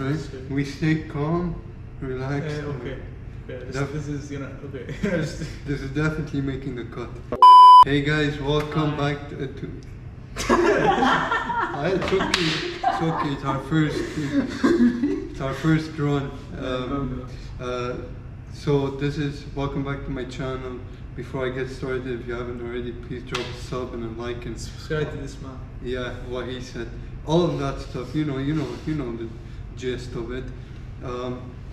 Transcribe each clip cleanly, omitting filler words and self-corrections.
right? We stay calm, relaxed. Okay. This is, okay. This is definitely making the cut. Hey guys, welcome back to it's okay. It's our first run. So this is welcome back to my channel. Before I get started, if you haven't already, please drop a sub and a like and subscribe to this man. Yeah, what he said, all of that stuff. You know the gist of it.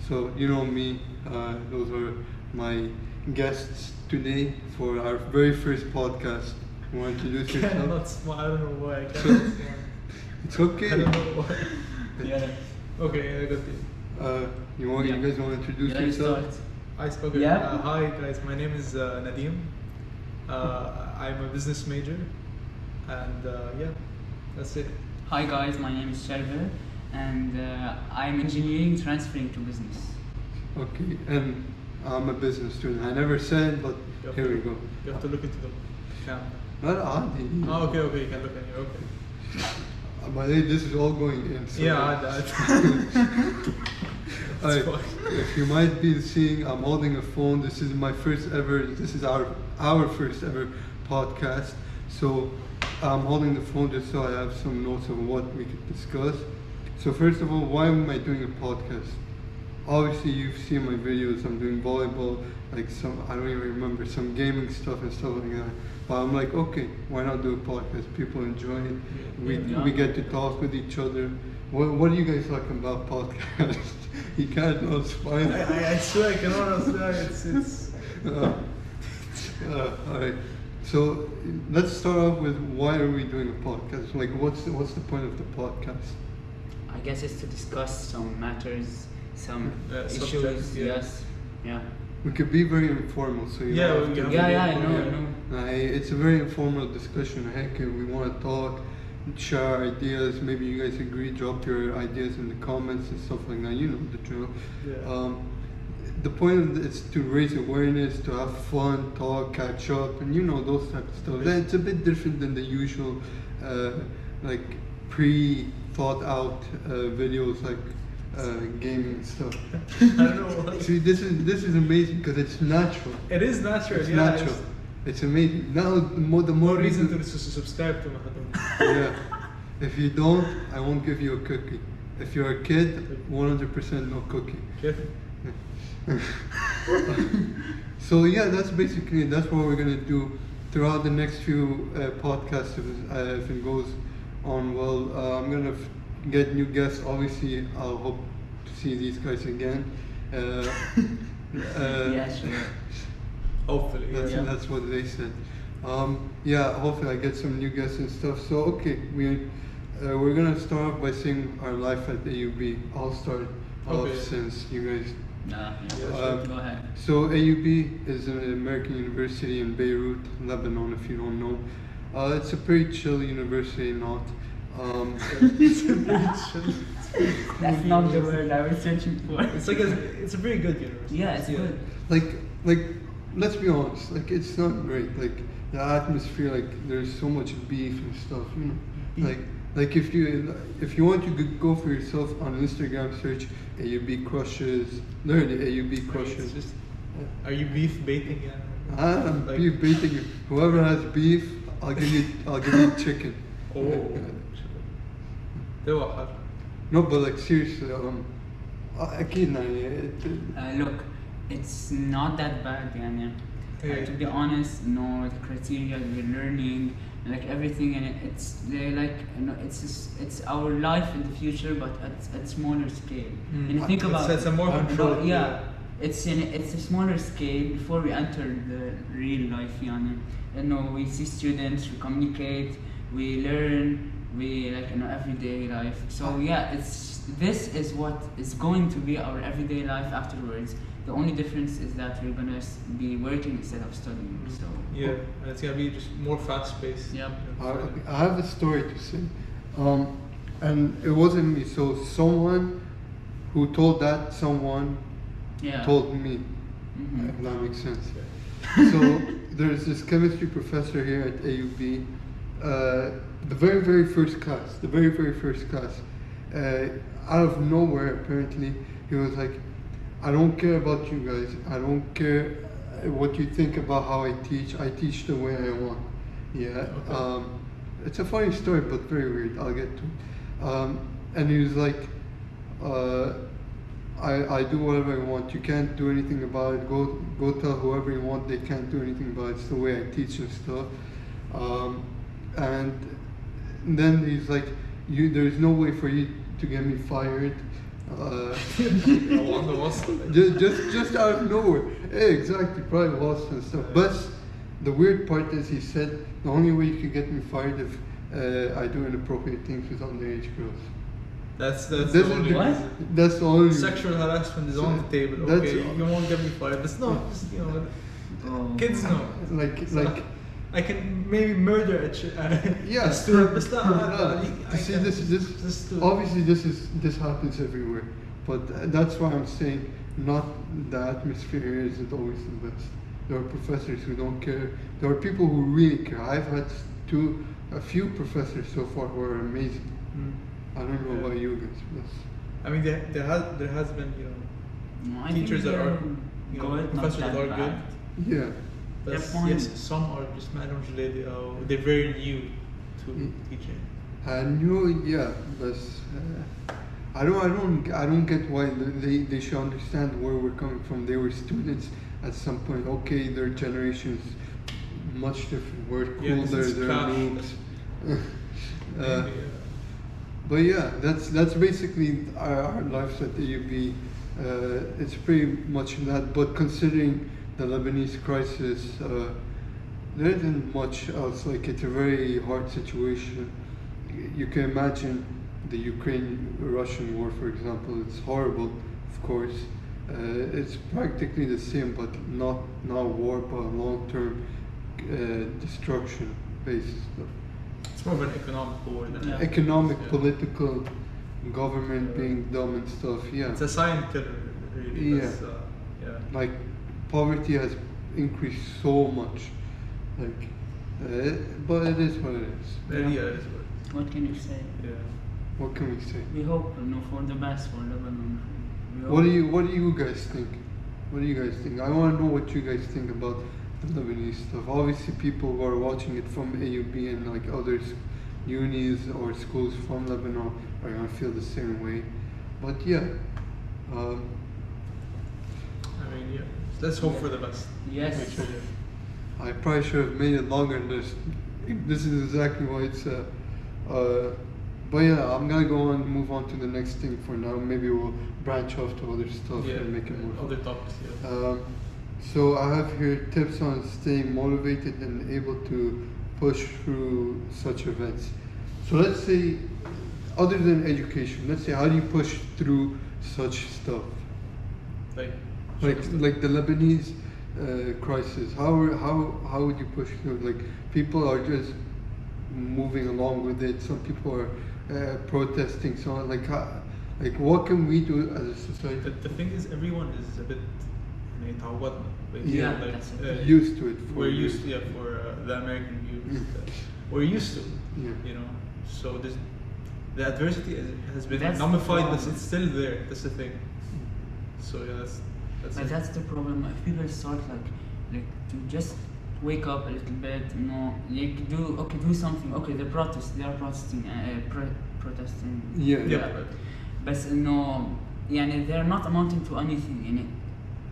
So you know me. Those are my guests today for our very first podcast. You want to introduce yourself? Not smart. I don't know why I can't. It's okay. I don't know why. Yeah. Okay, I got it. You guys want to introduce yourself? Okay. Yeah. Hi guys, my name is Nadim. I'm a business major, and yeah, that's it. Hi guys, my name is Charbel, and I'm engineering transferring to business. Okay, and I'm a business student. I never said, but here we go. You have to look into the camera. Not Adi. Oh, okay, you can look at me. Okay. But this is all going in. So Yeah, if you might be seeing, I'm holding a phone. This is my first ever. This is our first ever podcast. So I'm holding the phone just so I have some notes of what we could discuss. So first of all, why am I doing a podcast? Obviously, you've seen my videos. I'm doing volleyball, like I don't even remember, some gaming stuff and stuff like that. But I'm like, okay, why not do a podcast? People enjoy it. We get to talk with each other. What do you guys like about podcasts? You can't know, it's fine. I swear I cannot swear. It's. All right. So let's start off with why are we doing a podcast? Like, what's the point of the podcast? I guess it's to discuss some matters, some issues. Subjects, Yes. Yeah. We could be very informal, so you know. I know. It's a very informal discussion. Heck, we want to talk, share ideas. Maybe you guys agree. Drop your ideas in the comments and stuff like that. You know the drill. Yeah. The point of it is to raise awareness, to have fun, talk, catch up, and those type of stuff. It's a bit different than the usual, like pre-thought out videos like gaming stuff. I don't know why. See, this is amazing because it's natural. It is natural. It's natural. It's amazing. Now the more reason to subscribe to Mahadoniii. Yeah. If you don't, I won't give you a cookie. If you're a kid, 100% no cookie. Kid? So yeah, that's what we're gonna do throughout the next few podcasts. If it goes on well, I'm gonna get new guests. Obviously, I'll hope to see these guys again. Yeah, sure. Hopefully. That's what they said. Yeah, hopefully I get some new guests and stuff. So okay, we're gonna start off by saying our life at AUB. I'll start off since you guys. Go ahead. So AUB is an American university in Beirut, Lebanon. If you don't know, it's a pretty chill university, not. It's a pretty chill. That's not the word I was searching for. It's a very good university. Yeah, it's good. Like, let's be honest. Like, it's not great. Like the atmosphere. Like, there's so much beef and stuff. Like if you want, you could go for yourself on Instagram, search AUB crushes. Literally AUB crushes. Are you beef baiting? I'm beef baiting you. Whoever has beef, I'll give you chicken. Oh. No, but like seriously, Look, it's not that bad, yani. To be honest, the criteria we're learning, like everything, and it's it's our life in the future, but at smaller scale. And think about it's a more controlled. It's a smaller scale before we enter the real life, yani. We see students, we communicate, we learn, we everyday life. So this is what is going to be our everyday life afterwards. The only difference is that we're gonna be working instead of studying. So and it's gonna be just more fast-paced. Yep. I have a story to say, and it wasn't me. So someone who told that someone told me. Mm-hmm. If that makes sense. So there's this chemistry professor here at AUB. The very first class. out of nowhere, apparently, he was like, I don't care about you guys. I don't care what you think about how I teach the way I want. Yeah. Okay. It's a funny story, but very weird. I'll get to it. And he was like, I do whatever I want. You can't do anything about it. Go tell whoever you want. They can't do anything about it. It's the way I teach and stuff. And then he's like, there's no way for you to get me fired. Just out of nowhere. Yeah, exactly, probably lost and stuff. But the weird part is he said the only way you can get me fired if I do inappropriate things with underage girls. That's This the is only What? reason. That's the only. Sexual harassment is on the table. That's- Okay, you won't get me fired. But no, just, Oh. kids know. Like I can maybe murder Yeah. a student, but see, this obviously this happens everywhere, but that's why I'm saying not the atmosphere here isn't always the best. There are professors who don't care. There are people who really care. I've had a few professors so far who are amazing. I don't know Yeah. about you guys. Yes. I mean, there has been No, I teachers think that are they're you know good, not professors that are bad. good. Yeah. But They're fine. yes, some are just they're very new to teaching. I knew, yeah, but I don't get why they should understand where we're coming from. They were students at some point. Okay, their generation's much different. We're Yeah, cool. this they're is clash. noobs. Maybe, But yeah, that's basically our lives at the UB. It's pretty much that. But considering the Lebanese crisis, there isn't much else. Like, it's a very hard situation. You can imagine the Ukraine-Russian war, for example. It's horrible, of course. It's practically the same, but not war, but long-term destruction-based stuff. It's more of an economic war than Yeah. Economic, Yeah. political, government Yeah. being dumb and stuff. Yeah. It's a silent killer, really. Yeah. That's, yeah. Like, poverty has increased so much. Like, but it is what it is. Yeah, it is what it What can you say? is. Yeah. What can we say? We hope, for the best for Lebanon. We What hope. do you guys think? What do you guys think? I want to know what you guys think about the Lebanese stuff. Obviously, people who are watching it from AUB and like other unis or schools from Lebanon are gonna feel the same way. But yeah, I mean, yeah. Let's hope for the best. Yes. Make sure, yeah. I probably should have made it longer than this. This is exactly why it's. But yeah, I'm gonna go on and move on to the next thing for now. Maybe we'll branch off to other stuff Yeah, and make it more. other topics. Yeah. So I have here tips on staying motivated and able to push through such events. So let's say, other than education, let's say, how do you push through such stuff? Like the Lebanese crisis. How would you push through? Like, people are just moving along with it. Some people are protesting. So like what can we do as a society? The thing is, everyone is a bit يتعودنا. Yeah, like, that's it. Used to it. We're used to, for the American views. We're used to, Yeah. So the adversity has been That's nullified, the but problem. it's still there. That's the thing. So yeah, that's But it. that's the problem. If people start like to just wake up a little bit, like do something. Okay, they are protesting, protesting. Yeah. Yeah. But يعني they're not amounting to anything.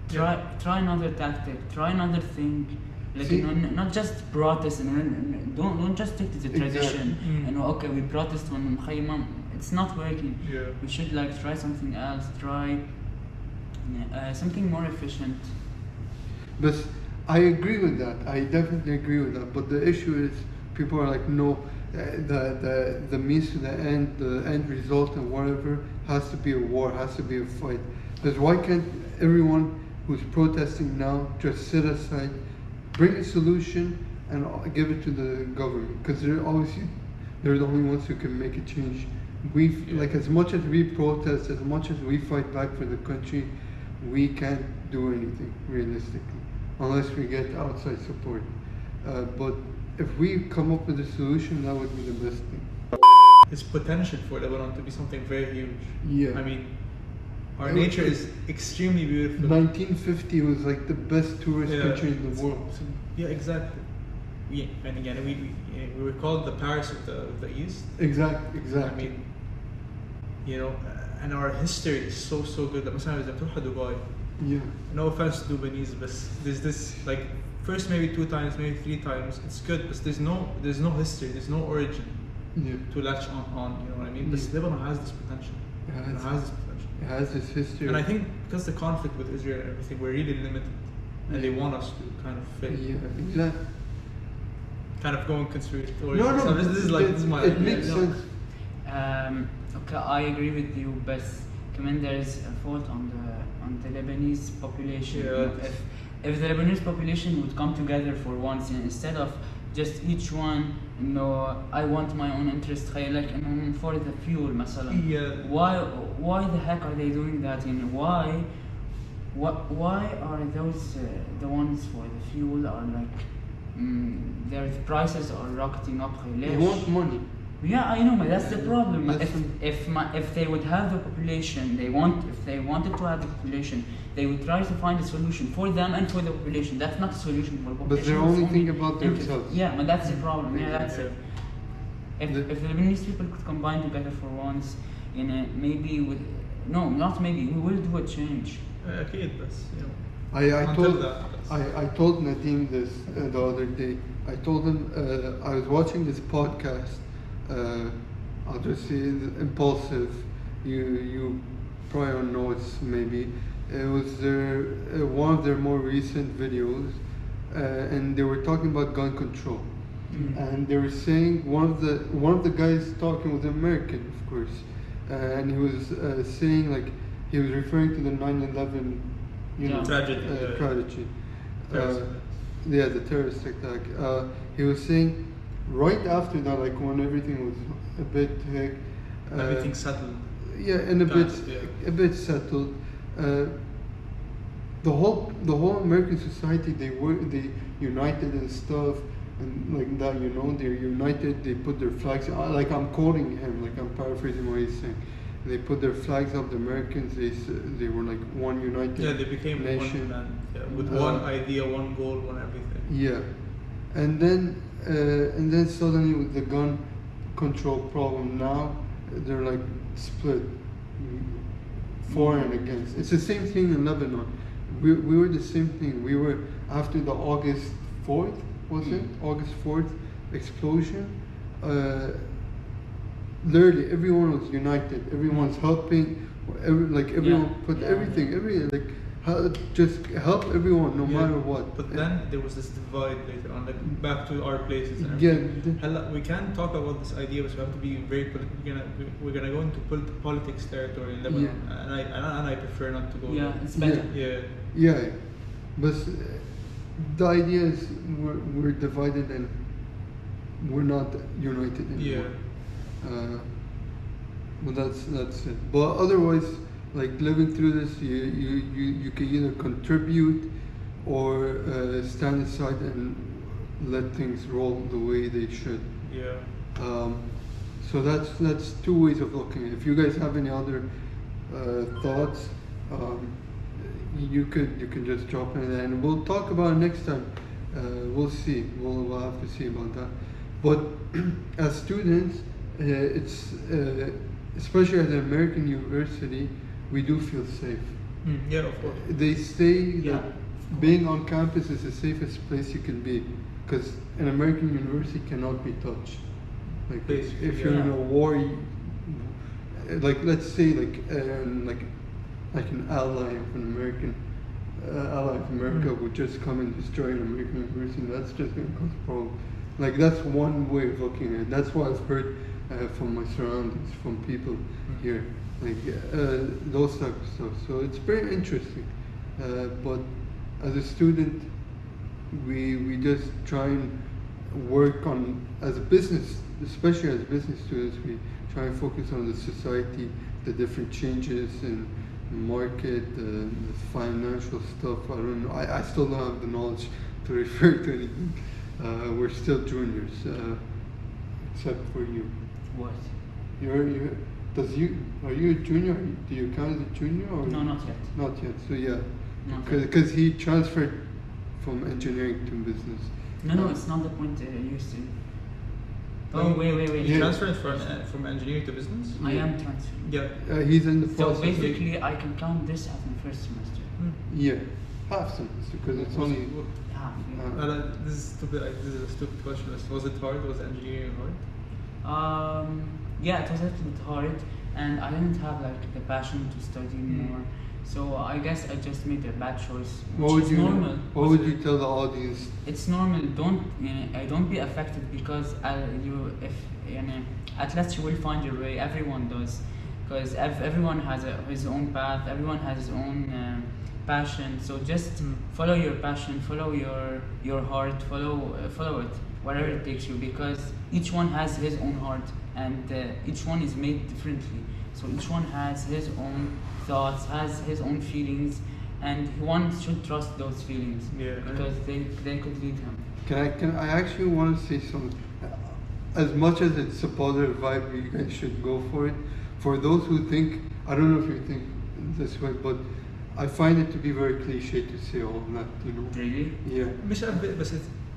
Try another tactic. Try another thing. Like, See- not just protest and don't just stick to the tradition. Mm. Okay, we protest when مخيمة. It's not working. Yeah. We should try something else. Try something more efficient. But I agree with that. I definitely agree with that. But the issue is, people are like, no, the means to the end result and whatever has to be a war, has to be a fight. Because why can't everyone who's protesting now just sit aside, bring a solution, and give it to the government? Because they're the only ones who can make a change. Like, as much as we protest, as much as we fight back for the country, we can't do anything realistically unless we get outside support. But if we come up with a solution, that would be the best thing. is potential for Lebanon to be something very huge. Yeah. I mean, our It nature was- is extremely beautiful. 1950 was like the best tourist Yeah. country in the world. Yeah, exactly. And again, we were called the Paris of the East. Exactly. I mean, you know, and our history is so good. مثلا إذا بتروح Dubai, Yeah. no offense to Dubanese, but there's this like first maybe 2 times, maybe 3 times. It's good, but there's no history, there's no origin Yeah. to latch on. You know what I mean? But Yeah. Lebanon has this potential. It It has- has this potential. It has this history. And I think because the conflict with Israel and everything, we're really limited, and they want us to kind of fit. Yeah, exactly. Kind of going conspiratorial. No, So this is like this is my it idea, makes you know? sense. Okay, I agree with you, but كمان there is a fault on the Lebanese population. Yeah. You know, if the Lebanese population would come together for once, and instead of just each one, you know, I want my own interest, like for the fuel, مثلا. Yeah. Why the heck are they doing that? You know, why are those the ones for the fuel are like their prices are rocketing up? They want money. Yeah, I know, but that's the problem. That's If they would have the population, if they wanted to have the population, they would try to find a solution for them and for the population. That's not a solution for the population. But they're it's only thinking about themselves. Yeah, but that's the problem. Yeah, that's it. The- If the Lebanese people could combine together for once, in a, maybe with no, not maybe, we will do a change. أكيد بس you know. I Until told that, I told Nadim this the other day. I told him I was watching this podcast. I'll just say it's Impulsive. You probably don't know it's maybe. It was one of their more recent videos, and they were talking about gun control. And they were saying one of the guys talking was American, of course, and he was saying like he was referring to the 9/11, you know, Tragedy, yeah. tragedy. Terrorist Yeah, the terrorist attack. He was saying right after that, like when everything was a bit Everything settled. yeah, and Yeah. a bit settled. The whole American society, they united and stuff, and like that, you know, they're united. They put their flags. Like I'm quoting him, like I'm paraphrasing what he's saying. They put their flags up. The Americans, they were like one united. Yeah, they became nation. one man, with one idea, one goal, one everything. Yeah, and then suddenly with the gun control problem, now they're like split, for and against. It's the same thing in Lebanon. We were the same thing. We were after the August 4th, was it? August 4th explosion. Literally everyone was united. Everyone's helping. Everyone put everything. Like just help everyone, no matter what. But then there was this divide later on, like back to our places and Yeah. everything. Hella, we can't talk about this idea, but we have to be very we're gonna go into politics territory in Lebanon, and I prefer not to go Yeah, there. it's better. Yeah, but the idea is we're divided and we're not united anymore. But that's it. But otherwise, like living through this, you can either contribute or stand aside and let things roll the way they should. Yeah. So that's two ways of looking at it. If you guys have any other thoughts, you can just drop in there, and we'll talk about it next time. We'll see. We'll have to see about that. But as students, it's especially at an American university, we do feel safe. Yeah, of course. They say Yeah. that being on campus is the safest place you can be, because an American university cannot be touched. Like Basically, if you're in yeah. a war, like let's say like an ally of an American ally of America would just come and destroy an American university. That's just going to cause problems. Like that's one way of looking at it. That's what I've heard from my surroundings, from people here, like those type of stuff. So it's very interesting. But as a student, we just try and work on, as a business, especially as business students, we try and focus on the society, the different changes in market, the financial stuff. I don't know. I still don't have the knowledge to refer to anything. We're still juniors, except for you. What? You're are you a junior? Do you count as a junior or No, not yet. Not yet. So yeah, Not yet. because he transferred from engineering to business. No, it's not the point you used to. Oh, wait. You Yeah. transferred from engineering to business? I am transferring. Yeah. He's in the So process. basically, I can count this as my first semester. Yeah, half semester because it's only. Half. This is stupid. This is a stupid question. Was it hard? Was engineering hard? Yeah, it was a little bit hard, and I didn't have like the passion to study more. So I guess I just made a bad choice, which is normal. What would you tell the audience? It's normal. Don't be affected because at least you will find your way. Everyone does, because everyone has his own path. Everyone has his own passion. So just follow your passion, follow your heart, follow it wherever it takes you, because each one has his own heart, and each one is made differently. So each one has his own thoughts, has his own feelings, and one should trust those feelings because they could lead him. Can I actually want to say something? As much as it's a positive vibe, you guys should go for it. For those who think, I don't know if you think this way, but I find it to be very cliche to say all that, you know. Really? Yeah.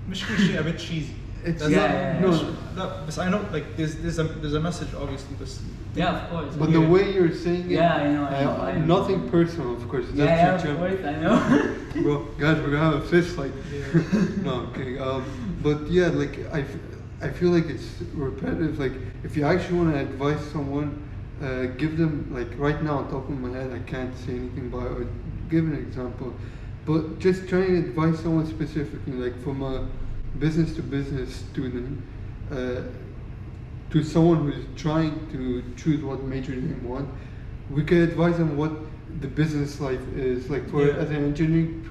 مش cliché, a bit cheesy. It's That's yeah, not, yeah. no, but I know like there's a message obviously, but Yeah, of course. But the way you're saying it, Yeah, I know. nothing personal, of course. Yeah, That's of your course, I know. Bro, guys, we're gonna have a fist fight. Yeah. No, okay. But yeah, like I feel like it's repetitive. Like if you actually want to advise someone, give them, like right now on top of my head, I can't say anything about it or give an example. But just try and advise someone specifically, like from a business to business student to someone who's trying to choose what major they want. We can advise them what the business life is like for as an engineering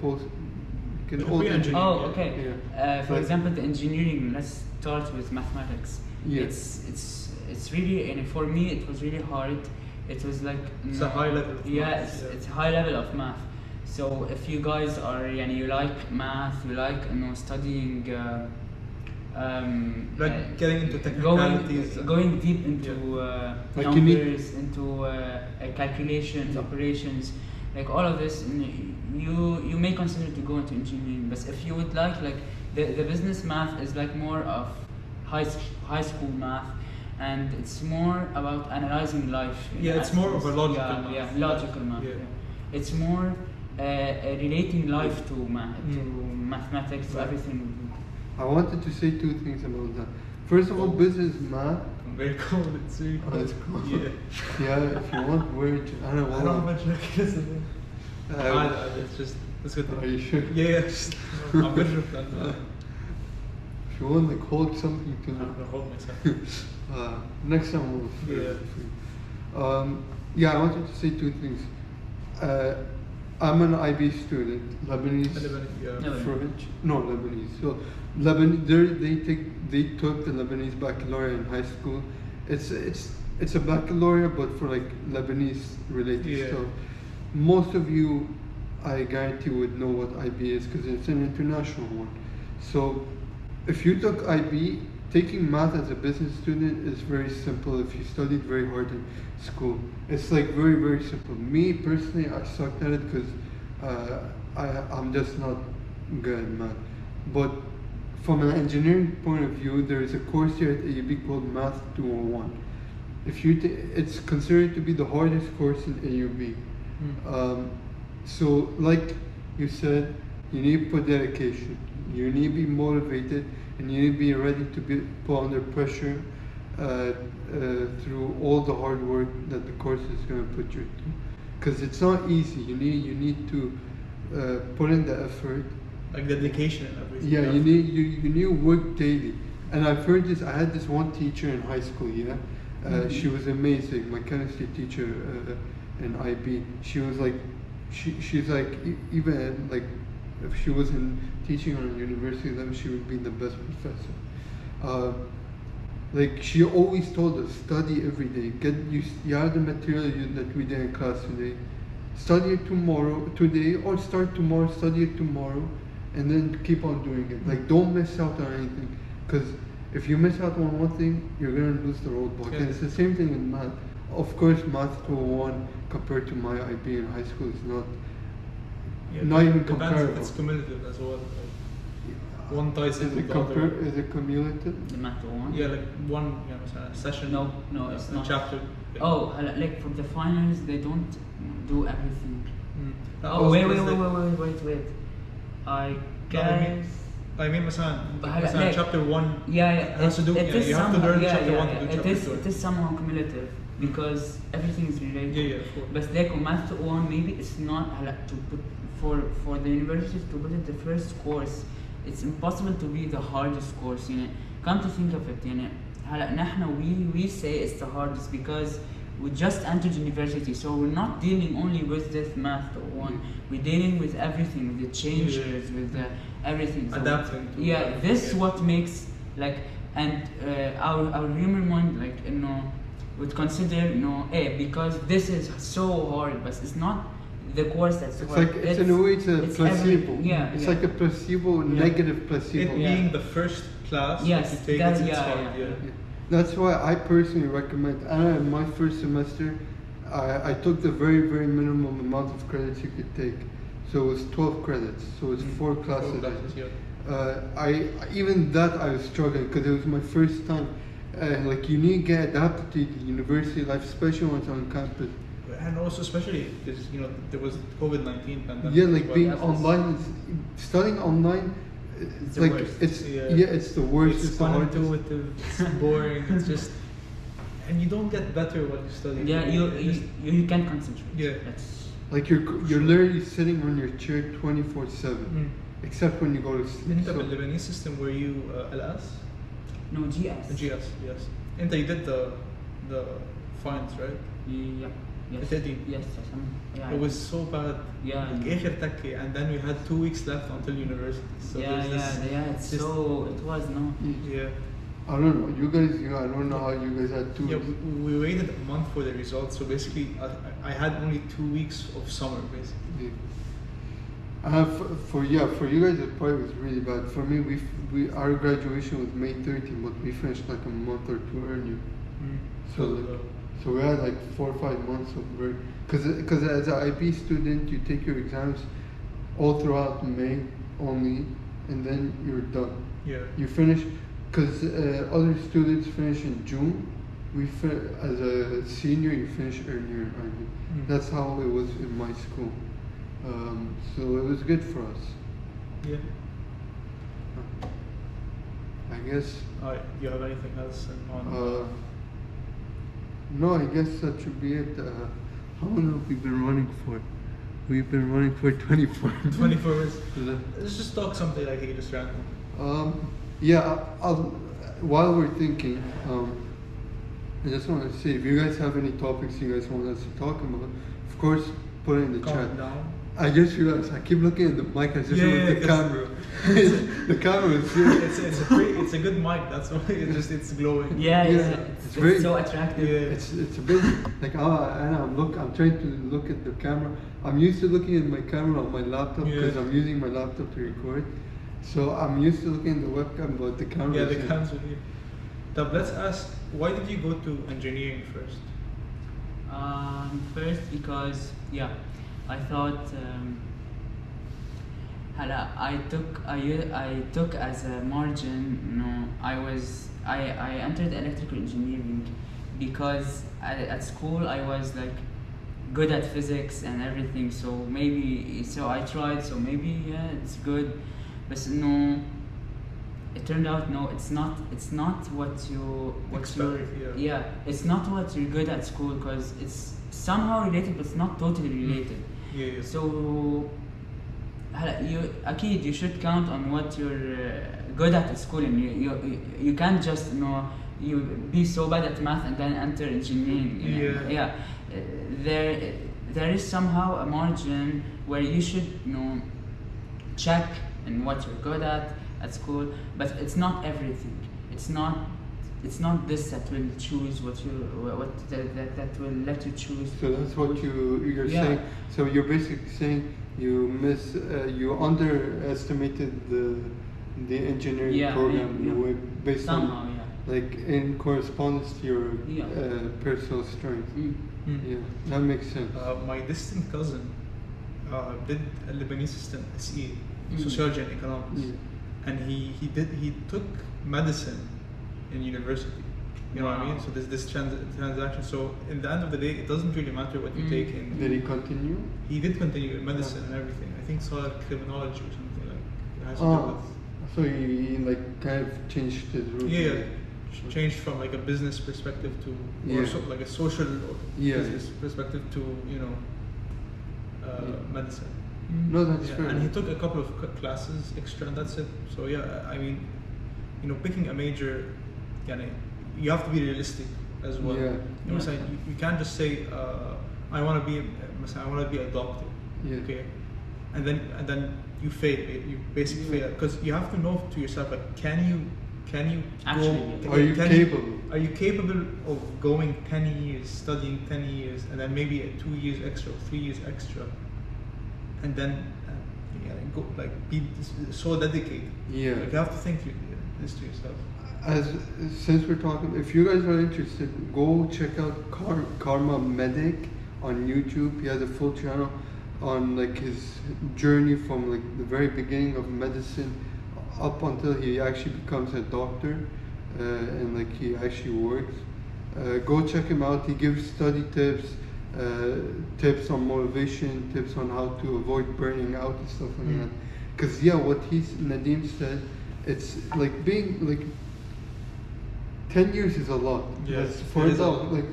post. You can also Pre-engineering. Oh, okay. Yeah. For example, the engineering. Let's start with mathematics. Yeah. It's really, and for me it was really hard. It was like It's a high level of math, it's a high level of math. So if you guys are, you like math, you like studying, Like getting into technicalities, going deep into Like you need- numbers, into calculations, operations, like all of this, you may consider to go into engineering. But if you would like the business math is like more of high school math, and it's more about analyzing life. It's more of a logical math. Yeah, logical math. Yeah. Yeah. It's more relating life to mathematics, to everything we do. I wanted to say two things about that. First of all, business math. I'm very cold. It's really Oh, cold. it's cold. Yeah. Yeah, if you want, wear it. I don't know. I don't have much jackets in there. It's just it's good. Are you sure? Yeah. Just, I'm good with that. If you want, like, hold something I'm to. gonna hold myself. Next time we'll. Yeah, I wanted to say two things. I'm an IB student, Lebanese, Yeah. French, no Lebanese. So Lebanese, they took the Lebanese baccalaureate in high school. It's a baccalaureate, but for like Lebanese related stuff. Most of you, I guarantee, would know what IB is because it's an international one. So if you took IB, taking math as a business student is very simple if you studied very hard in school. It's like very, very simple. Me personally, I sucked at it because I'm just not good at math. But from an engineering point of view, there is a course here at AUB called Math 201. It's considered to be the hardest course in AUB. So like you said, you need to put dedication. You need to be motivated, and you need to be ready to be put under pressure through all the hard work that the course is going to put you through. Because it's not easy. You need to put in the effort. Like dedication and everything. Yeah, you need to work daily. And I've heard this. I had this one teacher in high school. Yeah, she was amazing. My chemistry teacher in IB. She was like, she's like even like if she was in teaching on a university level, she would be the best professor. Like she always told us, study every day. You have the material that we did in class today. Study it today, or start tomorrow. Study it tomorrow, and then keep on doing it. Like don't miss out on anything, because if you miss out on one thing, you're gonna lose the roadblock. Yeah. And it's the same thing in math. Of course, math 201 compared to my IB in high school is not even Depends comparable. if it's cumulative as well. Like one ties in with the other. Is it cumulative? The math one. Yeah, like one session. No, it's a not. chapter. Oh, like for the finals, they don't do everything. Oh, wait. I guess. I mean, مثلا like, chapter 1 yeah, has to do. it is you have to somehow- learn yeah, chapter yeah, 1 yeah. to do It chapter is 2. it is somehow cumulative because everything is related. Yeah, of course. But like math one, maybe it's not to put for the university to put it the first course. It's impossible to be the hardest course. Come to think of it, هلا نحن we say it's the hardest because we just entered university, so we're not dealing only with this math one. We're dealing with everything, with the changes, with the everything. So Adapting to this yeah. what makes like and our human mind like would consider because this is so hard, but it's not the course that's It's hard. like it's in a way it's a placebo. It's like a placebo, negative placebo. It being the first class Yes, that you take that's- it's yeah, hard. yeah. Yeah. That's why I personally recommend. In my first semester, I took the very, very minimum amount of credits you could take. So it was 12 credits. So it's 4 classes. Yeah. I even that I was struggling because it was my first time. Like you need to get adapted to the university life, especially when it's on campus. And also especially because there was COVID-19 pandemic. Yeah, as like well. being online, studying online. It's the like worst. it's it's the worst. It's the hardest. unintuitive. It's boring. It's just, and you don't get better when you study. Yeah, you can't concentrate. Yeah. That's Like you're literally sitting on your chair 24/7, except when you go to sleep. انت باللبناني system were you LS? no GS. GS, yes. انت you did the finds, right? Yeah. Yes. التقديم. Yes. Yeah. It was so bad. Yeah. Like آخر تكة, and then we had 2 weeks left until university. So there's this, It's so it was no. Yeah. I don't know. You guys, I don't know how you guys had two. Yeah, we waited a month for the results. So basically, I had only 2 weeks of summer, basically. For you guys it probably was really bad. For me, our graduation was May 13, but we finished like a month or two earlier. So we had like 4 or 5 months of work. Because as an IB student, you take your exams all throughout May only, and then you're done. Yeah. You finish, because other students finish in June. As a senior, you finish earlier in IB. That's how it was in my school. So it was good for us. Yeah. I guess. Do you have anything else on? No, I guess that should be it. How long have we been running for? We've been running for 24 minutes. 24 minutes. Let's just talk something like just random. While we're thinking, I just want to say, if you guys have any topics you guys want us to talk about, of course, put it in the chat. Down. I just realized I keep looking at the mic as if it was the camera. The camera is It's a good mic. That's why it's glowing. It's very so attractive. Yeah. It's a bit like and I'm trying to look at the camera. I'm used to looking at my camera on my laptop because I'm using my laptop to record. So I'm used to looking at the webcam, but the camera. Yeah, the cam's with you. Now let's ask, why did you go to engineering first? First because I thought I took as a margin, I entered electrical engineering because at school I was like good at physics and everything, so I tried, so maybe it's good, but no, it turned out no, it's not what it's not what you're good at school, because it's somehow related but it's not totally related. So you should count on what you're good at school, and you can't just you be so bad at math and then enter engineering. There is somehow a margin where you should check in what you're good at school, but it's not everything. It's not this that will choose that will let you choose. So that's what you're saying. So you're basically saying you underestimated the engineering Yeah, program in a yeah. way based Somehow, on yeah. like in correspondence to your Yeah. personal strength. Mm. Yeah, that makes sense. My distant cousin did a Lebanese system SE, Mm. sociology and economics, Yeah. and he took medicine in university. You know what I mean? Wow. So there's this transaction. So in the end of the day, it doesn't really matter what you Mm. take in. Did he continue? He did continue in medicine Yeah. and everything. I think saw criminology or something like it has to Oh, do with. so he like kind of changed his route. Yeah, like, changed from like a business perspective to Yeah. or like a social or Yeah. business perspective to Yeah. medicine. No, that's Yeah, fair. and he took a couple of classes extra, and that's it. So yeah, I mean, picking a major, you have to be realistic as well. Yeah. You know what I'm saying? You can't just say, I want to be a doctor. Yeah. Okay, and then you fail. You basically fail because you have to know to yourself like, can you Actually, go? Are you can capable? Are you capable of going 10 years, studying 10 years, and then maybe 2 years extra, 3 years extra, and then go like be so dedicated? Yeah. Like you have to think this to yourself. Since we're talking, if you guys are interested, go check out Karma Medic on YouTube. He has a full channel on like his journey from like the very beginning of medicine up until he actually becomes a doctor, and like he actually works. Go check him out. He gives study tips, tips on motivation, tips on how to avoid burning out and stuff like that. Because what Nadim said, it's like being like 10 years is a lot. Yeah, But for it is a adult, lot. like,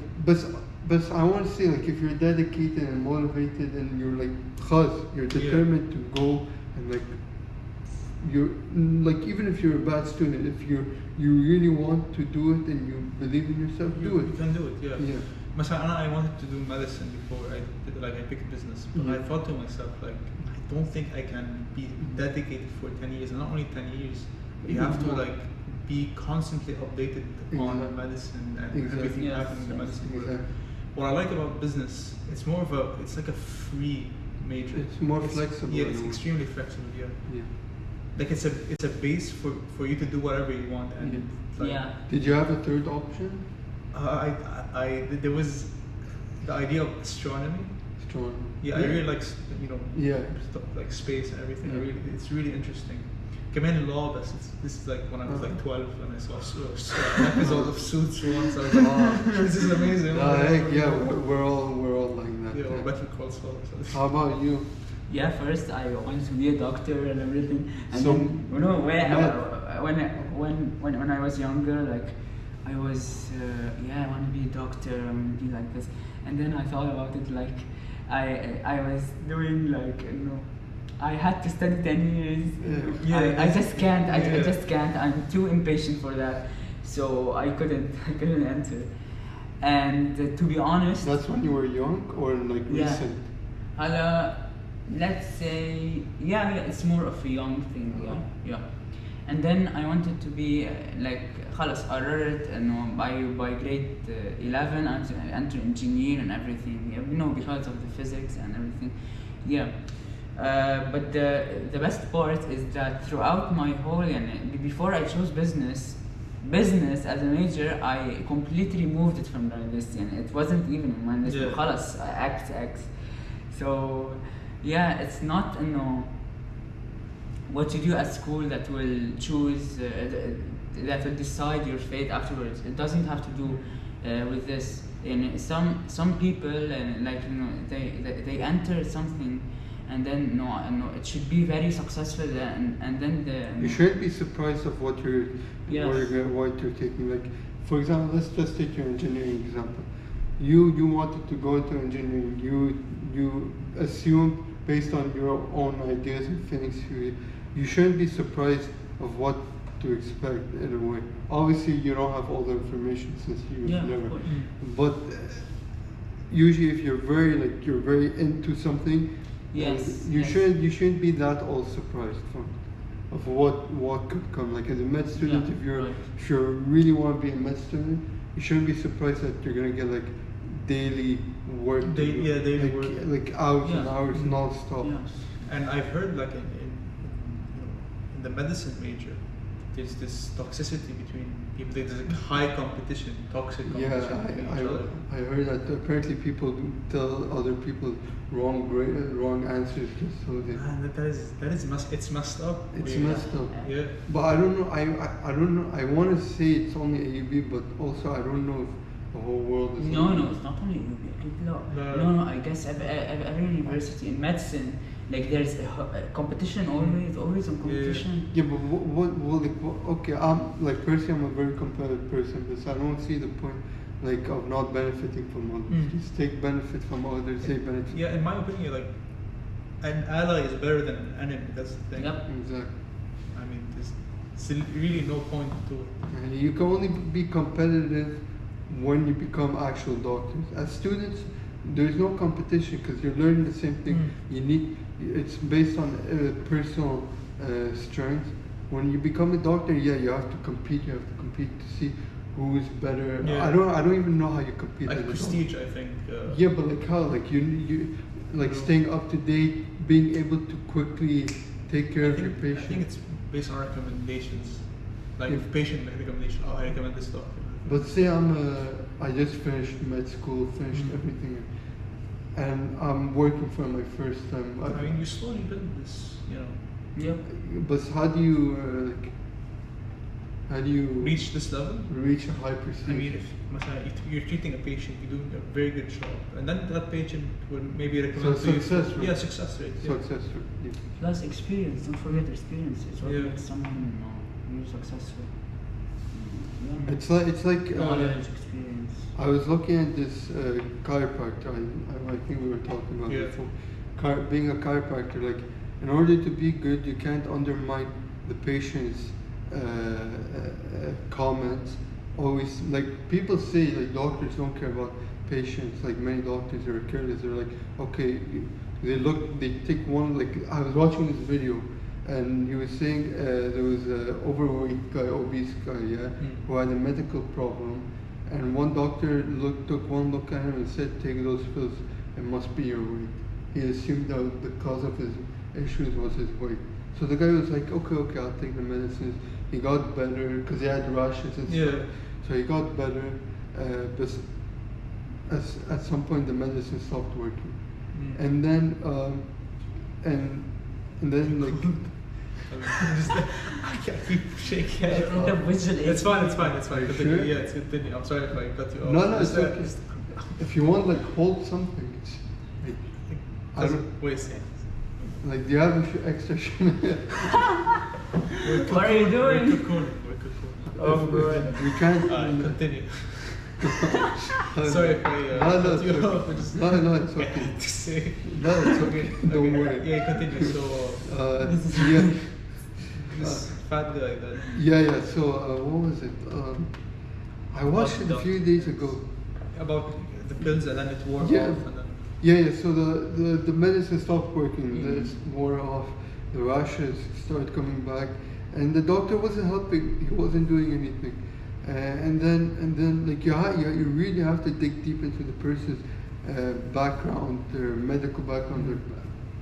but I want to say like if you're dedicated and motivated and you're like you're determined to go and like you're like even if you're a bad student, if you really want to do it and you believe in yourself, do You it. can do it. Yeah. Yeah. مثلا I wanted to do medicine before I picked business, but I thought to myself like I don't think I can be dedicated for 10 years, and not only 10 years, you have to like be constantly updated on Exactly. medicine and Exactly. everything Yes, happening in the yes. medicine world. Exactly. What I like about business, it's more of it's like a free major. It's more flexible Yeah, in it's a way. extremely flexible. Yeah, Yeah. like it's a base for you to do whatever you want, and Yeah. like, Yeah. Did you have a third option? there was the idea of astronomy. Strong. Yeah, I really like Yeah. stuff like space and everything. Yeah. It's really interesting. كمان law, this is like when I was like 12 and I saw an episode of Suits once. I was like, oh, this is amazing. Heck yeah, we're all like that. Yeah, or yeah. Better Call Saul or something. How about you? Yeah, first I wanted to be a doctor and everything, and So, then when I was younger, like I was I want to be a doctor, I want to be like this, and then I thought about it like I was doing like I had to study 10 years. Yeah. I just can't. I Yeah. just can't. I'm too impatient for that, so I couldn't enter. And to be honest, That's when you were young or like Yeah. recent? let's say it's more of a young thing. Yeah. And then I wanted to be like خلاص قررت إنه by grade 11 I enter engineer and everything. Because of the physics and everything. Yeah. But the best part is that throughout my whole before I chose business as a major, I completely removed it from the list. It wasn't even in my list. Yeah. خلاص X. So it's not what you do at school that will choose that will decide your fate afterwards. It doesn't have to do with this. And some people they enter something and then it should be very successful and then You shouldn't be surprised of what you're Yes. what you're taking. Like, for example, let's just take your engineering example. You wanted to go into engineering. You assumed based on your own ideas and feelings. You shouldn't be surprised of what to expect in a way. Obviously, you don't have all the information since you've Yeah, of never. course. But usually, if you're very into something, Yes, you yes. shouldn't be that all surprised of what could come. Like as a med student, Yeah, if right. you really want to be a med student, you shouldn't be surprised that you're gonna get like daily work. to do. Daily like, work. like hours and Yeah. hours non-stop. Yeah. And I've heard like in in the medicine major, there's this toxicity between people. There's like high competition, toxic competition between each other. I heard that apparently people tell other people wrong answers just so they. Man, it's messed up. It's really. messed up. Yeah. But I don't know. I don't know. I want to say it's only AUB, but also I don't know if the whole world is. No, it's not only UB. No. I guess every university in medicine, like there's a competition always on competition. Yeah, but okay, like personally, I'm a very competitive person, but I don't see the point, like, of not benefiting from others. Just take benefit from others, take benefit. Yeah, in my opinion, like, an ally is better than an enemy. That's the thing. Yep. Exactly. I mean, there's really no point to it. And you can only be competitive when you become actual doctors. As students, there's no competition because you're learning the same thing. It's based on personal strength. When you become a doctor, you have to compete. You have to compete to see who is better. Yeah. I don't even know how you compete. Like as a prestige, I think. yeah, but like how? Like you like staying up to date, being able to quickly take care of your patient. I think it's based on recommendations. Like If- patient recommendation. Oh, I recommend this doctor. But say I just finished med school, finished everything, and I'm working for my first time. I mean, you slowly build this, Yep. But how do you reach this level. reach a high prestige? I mean, if you're treating a patient, you're doing a very good job, and then that patient will maybe recommend So to you. success rate. Yeah, success rate. Yeah. Success rate. Yeah. Plus experience. Don't forget experience. It's what Yeah. makes someone more successful. Yeah. It's like Knowledge, experience. I was looking at this chiropractor. I think we were talking about Yeah. before. Being a chiropractor, like in order to be good, you can't undermine the patient's comments. Always, like people say, like doctors don't care about patients. Like many doctors are careless. They're like, okay, they take one. Like I was watching this video, and he was saying there was an overweight guy, obese guy, who had a medical problem, and one doctor took one look at him and said, "Take those pills. It must be your weight." He assumed that the cause of his issues was his weight. So the guy was like, okay, I'll take the medicines. He got better because he had rashes and stuff. Yeah. So he got better, but at some point the medicine stopped working, and then like. I can't keep shaking. The visual It's fine. Are you Continue. sure? Yeah, it's continue. I'm sorry if I cut you off. No, it's Just, okay. If you want, like, hold something. It's like, I don't, Waste. like, do you have a few extra? What are you doing? We're cocooning. Oh, good. We can't. Continue. Sorry if I No, cut you it's off. okay. No, it's okay. To say. No, it's okay. Don't worry. Yeah, continue. So, Yeah. this fat guy that. Yeah. So what was it? I watched it a few days ago. About the pills and then it wore Yeah. off and then. Yeah. So the medicine stopped working. It wore off. The rashes started coming back, and the doctor wasn't helping. He wasn't doing anything. And then like you really have to dig deep into the person's background, their medical background, their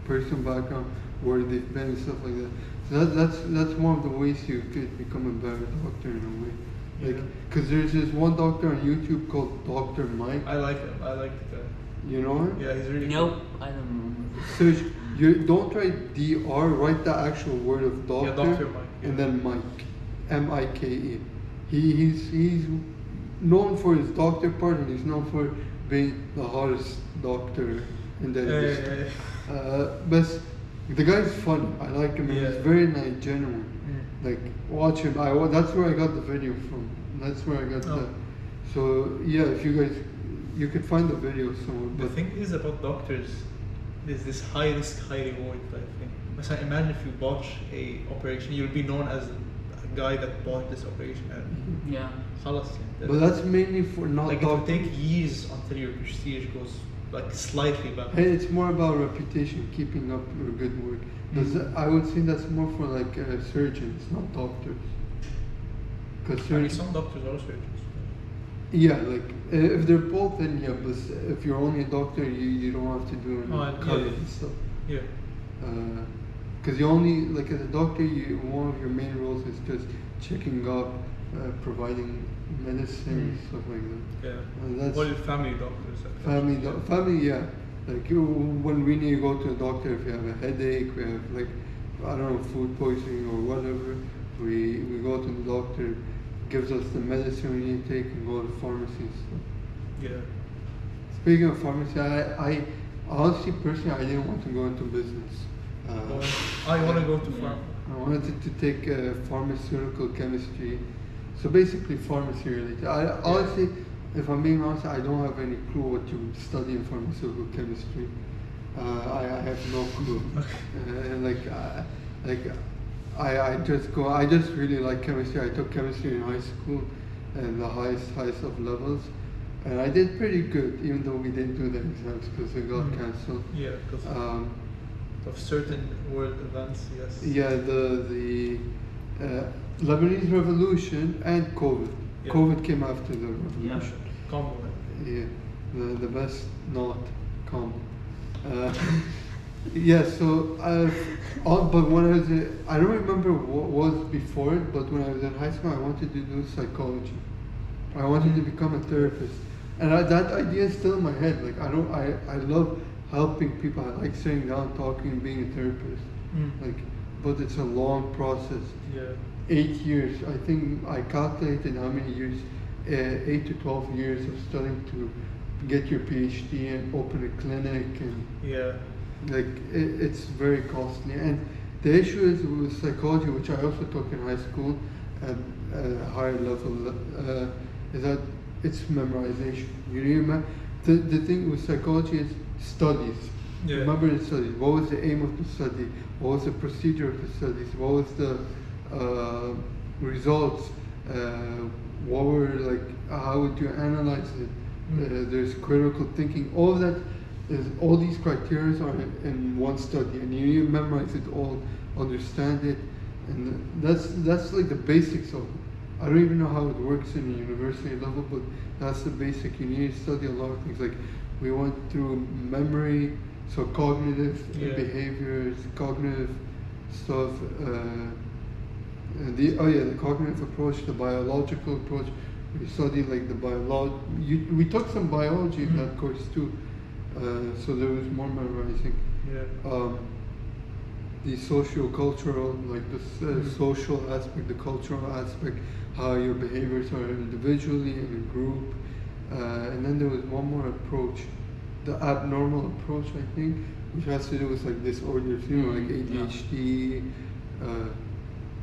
personal background, where they've been and stuff like that. So that's one of the ways you could become a better doctor in a way. Like, because there's this one doctor on YouTube called Dr. Mike. I like him. I like the guy. You know him? Yeah, he's really Nope, I don't know. Search. You don't write Dr. Write the actual word of doctor. Yeah, Dr. Mike, yeah. And then Mike, Mike. He's known for his doctor part, and he's known for being the hottest doctor in the industry. But the guy's funny. I like him. Yeah. He's very nice, genuine. Like watch him. That's where I got the video from. That's where I got the. So yeah, if you guys, you could find the video somewhere. The But thing is about doctors, there's this high risk, high reward type thing. So imagine if you botch a operation, you'll be known as a guy that bought this operation. And Yeah. خلاص. But that's mainly for not like it will doctors. take years until your prestige goes like slightly back. Hey, it's more about reputation, keeping up your good work. I would say that's more for like surgeons, not doctors. Because I mean, some doctors are surgeons. yeah, like if they're both, then yeah. But if you're only a doctor, you don't have to do any Oh, cutting yeah. and stuff. Yeah. because you only, like as a doctor, one of your main roles is just checking up, providing medicine, stuff like that. Yeah. And that's All your family doctors. family, yeah. Like when we need to go to a doctor, if you have a headache, we have like, I don't know, food poisoning or whatever, we go to the doctor, gives us the medicine we need to take, and go to the pharmacy and stuff. Yeah. Speaking of pharmacy, I honestly, personally, I didn't want to go into business. I want to go to Yeah. farm. I wanted to take pharmaceutical chemistry, so basically pharmacy related. Honestly, if I'm being honest, I don't have any clue what you study in pharmaceutical chemistry. I have no clue. I just really like chemistry. I took chemistry in high school and the highest of levels. And I did pretty good, even though we didn't do the exams because they got cancelled. Yeah, because of certain world events, yes. Yeah, the Lebanese Revolution and COVID. Yeah. COVID came after the revolution. Combo. Yeah, the best not combo. Yeah, so but when I was I don't remember what was before it, but when I was in high school, I wanted to do psychology. I wanted to become a therapist, and that idea is still in my head. Like I love helping people. I like sitting down, talking, being a therapist. Like, but it's a long process. Yeah. 8 years. I think I calculated how many years. 8 to 12 years of studying to get your PhD and open a clinic, and Yeah. like it's very costly. And the issue is with psychology, which I also took in high school at a higher level, is that it's memorization. You remember the thing with psychology is studies. Yeah. Remember the studies. What was the aim of the study? What was the procedure of the studies? What was the results? What were like? How would you analyze it? There's critical thinking. All of that is all these criteria are in one study, and you need to memorize it all, understand it, and that's like the basics of it. I don't even know how it works in the university level, but that's the basic. You need to study a lot of things. Like we went through memory, so cognitive behaviors, cognitive stuff. The cognitive approach, the biological approach. We studied like the we took some biology in that course too, so there was more memorizing. Yeah. The socio-cultural, like the social aspect, the cultural aspect, how your behaviors are individually in a group, and then there was one more approach, the abnormal approach, I think, which has to do with like disorders, like ADHD.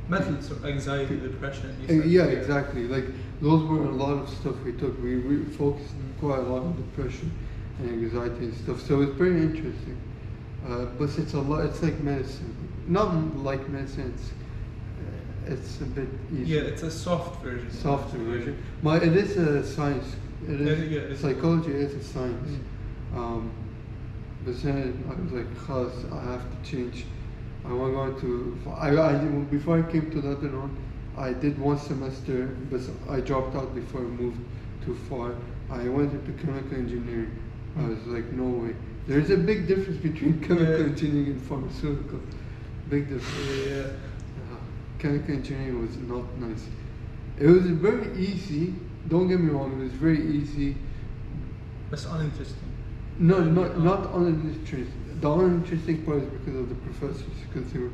Methods of anxiety, depression. Exactly. Like those were a lot of stuff we took. We focused quite a lot on depression and anxiety and stuff. So it's very interesting. But it's a lot. It's like medicine. Not like medicine. It's a bit easier. Yeah, it's a soft version. Softer version. It is a science. It is psychology. Is a science. But then I was like, I have to change. I want to go to. Before I came to Lebanon, I did one semester, but I dropped out before I moved too far. I went into chemical engineering. I was like, no way. There's a big difference between chemical engineering and pharmaceutical. Big difference. Yeah. Chemical engineering was not nice. It was very easy. Don't get me wrong. It was very easy. But it's uninteresting. No, not uninteresting. The uninteresting part is because of the professors, because they were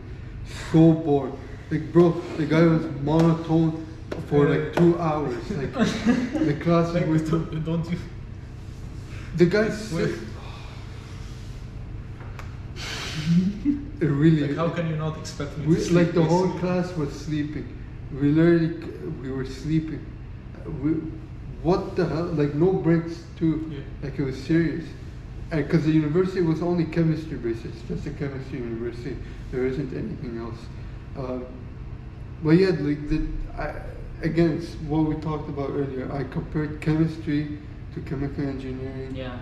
so bored. Like, bro, the guy was monotone for like 2 hours. Like, the class Like, was. don't you? The guy said. It really. Like, how can you not expect me to sleep? Like the whole basically? class was sleeping. We were sleeping. What the hell? Like no breaks too. Yeah. Like it was serious. Because the university was only chemistry based. It's just a chemistry university. There isn't anything else. But yeah, again, it's what we talked about earlier. I compared chemistry to chemical engineering. Yeah.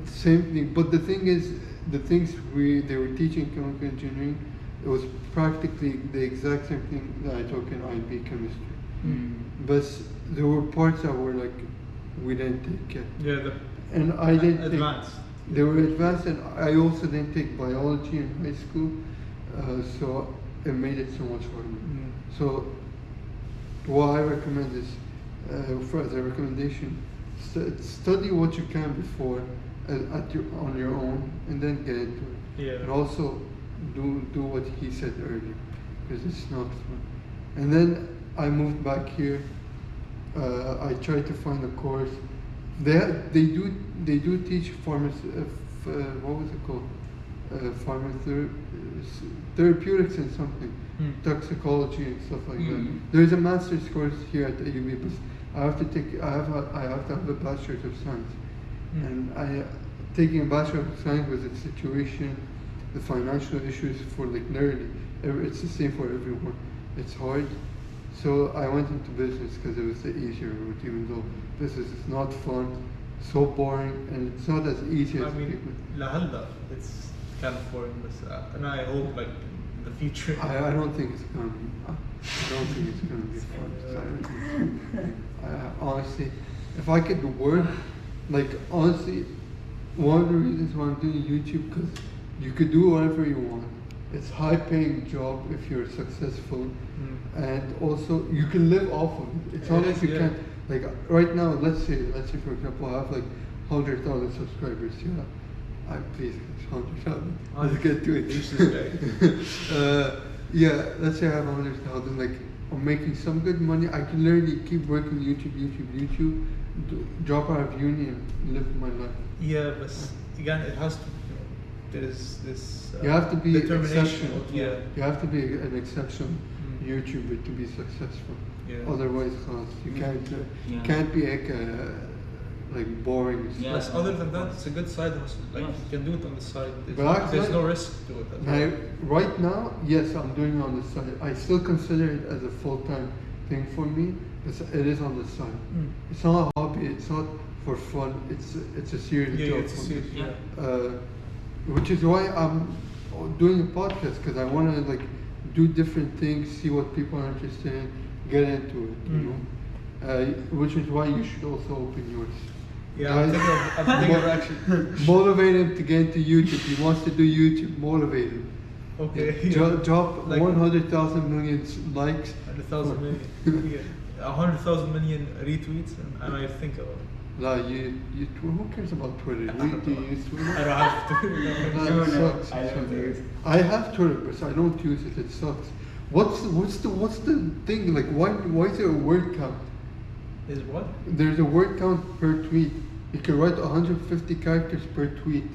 Same thing. But the thing is, the things they were teaching chemical engineering, it was practically the exact same thing that I took in IB chemistry. But there were parts that were like we didn't take it. Yeah. And I didn't advanced. They were advanced, and I also didn't take biology in high school. So it made it so much harder. Mm. So what I recommend is, for as a recommendation, study what you can before on your own, and then get into it. Yeah. And also do what he said earlier, because it's not fun. And then I moved back here. I tried to find a course. They do teach pharmacy. What was it called? Therapeutics and something, toxicology and stuff like that. There's a master's course here at the AUB, but I have to have a bachelor's of science, and taking a bachelor of science with its situation, the financial issues for like nearly, it's the same for everyone. It's hard. So I went into business because it was the easier route, even though business is not fun, so boring, and it's not as easy as people. لهلا it's kind of boring, but and I hope like in the future. I don't think it's gonna be. I don't think it's gonna be fun. Honestly, if I could work, like honestly, one of the reasons why I'm doing YouTube, because you could do whatever you want. It's high-paying job if you're successful, and also you can live off of it. It's not like you can't. Like right now, let's say for example, I have like 100,000 subscribers. Yeah, please 100,000. Let's get to it. Yeah, let's say I have 100,000. Like I'm making some good money. I can literally keep working YouTube, drop out of uni and live my life. Yeah, but again, it has to. There is this. You have to be exceptional. Yeah. You have to be an exceptional YouTuber to be successful. Yeah. Otherwise, you can't be like boring. Yeah. But other than that, it's a good side hustle. Like Yes. you can do it on the side. But There's no risk to it. As well. Right now, yes, I'm doing it on the side. I still consider it as a full-time thing for me. It is on the side. It's not a hobby. It's not for fun. It's a serious job. It's a for serious. me. Yeah. Which is why I'm doing a podcast, because I want to like do different things, see what people are interested in, get into it, you know. Which is why you should also open yours. Yeah, I'm thinking of actually. Motivate him to get into YouTube. He wants to do YouTube. Motivate him. Okay. Drop Like 100,000 million likes. 100,000 million. Yeah. 100,000 million retweets, and I think about it. No, who cares about Twitter? Do you use Twitter? I don't have to. No, it sucks. I don't use it. I have Twitter, but I don't use it. It sucks. What's the thing? Like, why is there a word count? Is what? There's a word count per tweet. You can write 150 characters per tweet.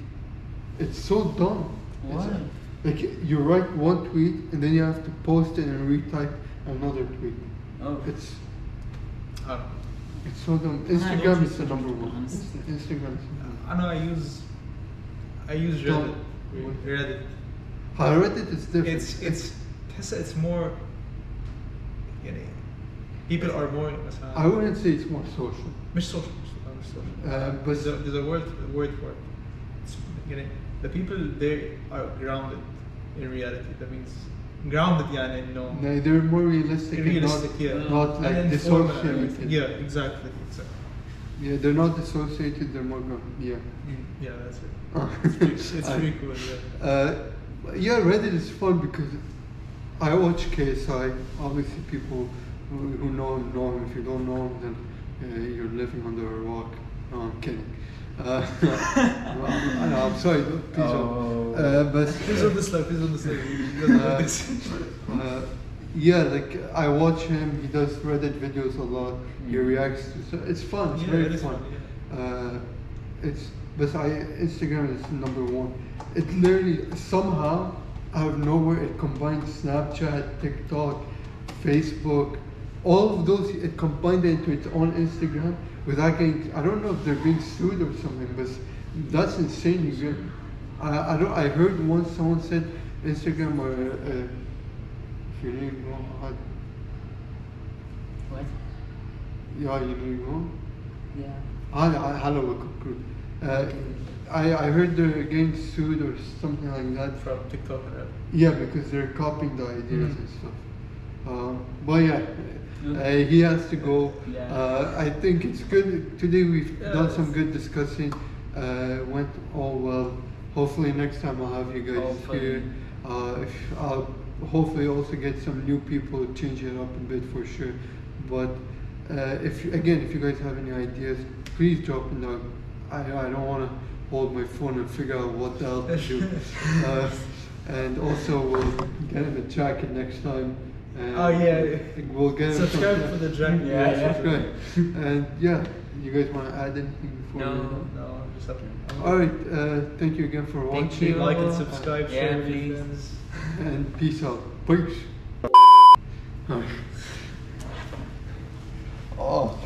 It's so dumb. Why? Like you write one tweet and then you have to post it and retype another tweet. Oh. It's I so dumb. I don't Instagram use is the it, number to be one. honest. Instagram. know I use Reddit. Don't- Reddit. Reddit is different. It's more. People are more. I wouldn't say it's more social. مش social. But There's a word for it. It's, the people there are grounded in reality. That means grounded, يعني no. no, they're more realistic. Realistic, and yeah. not like And informal and dissociated. everything. Yeah, exactly. Yeah, they're not dissociated. They're more grounded. Yeah. Yeah, that's it. Oh. It's pretty cool. Yeah. Yeah, Reddit is fun because I watch KSI. Obviously, people who know him. If you don't know him, then you're living under a rock. No, I'm kidding. I'm sorry, please don't. But Please on this life. He doesn't know this. yeah, like I watch him. He does Reddit videos a lot. He reacts to. So it's fun. It's Yeah, very it is fun. fun, But Instagram is number one. It literally somehow out of nowhere it combines Snapchat, TikTok, Facebook, all of those. It combined into its own Instagram without getting. I don't know if they're being sued or something, but that's insane. You get. I heard once someone said Instagram or if you really know how. What? Yeah, you really know. Yeah. Hello, I heard they're getting sued or something like that. From TikTok. Yeah, because they're copying the ideas and stuff. But yeah, he has to go. Yeah. I think it's good. Today we've Yeah, done some it's- good discussing. Went all well. hopefully next time I'll have you guys Hopefully. here. If I'll hopefully also get some new people, change it up a bit for sure. But if you guys have any ideas, please drop in the. I don't want to hold my phone and figure out what the hell to do. And also we'll get in the jacket next time. And Oh, yeah. we'll get him Subscribe some- for the jacket. Yeah. Subscribe. And yeah, you guys want to add anything before? No. No, just up. All right. Thank you again for Thank watching. you. Like and subscribe, Yeah, share with please. your friends. And peace out. Peace. Alright. Oh.